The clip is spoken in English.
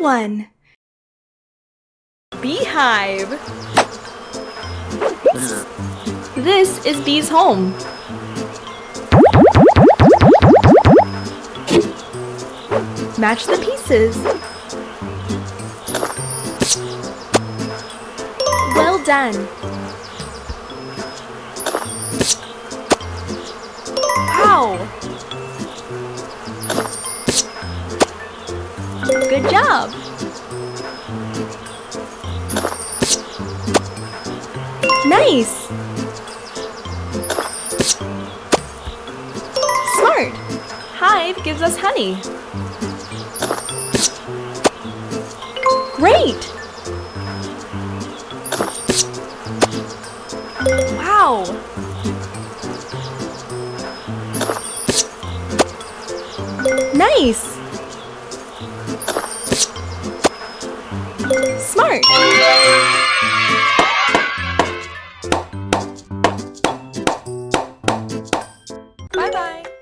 one. Beehive. This is Bee's home. Match the pieces. Well done. Wow! Good job! Nice! Smart! Hive gives us honey. Great! Wow! Nice! Smart! Bye-bye!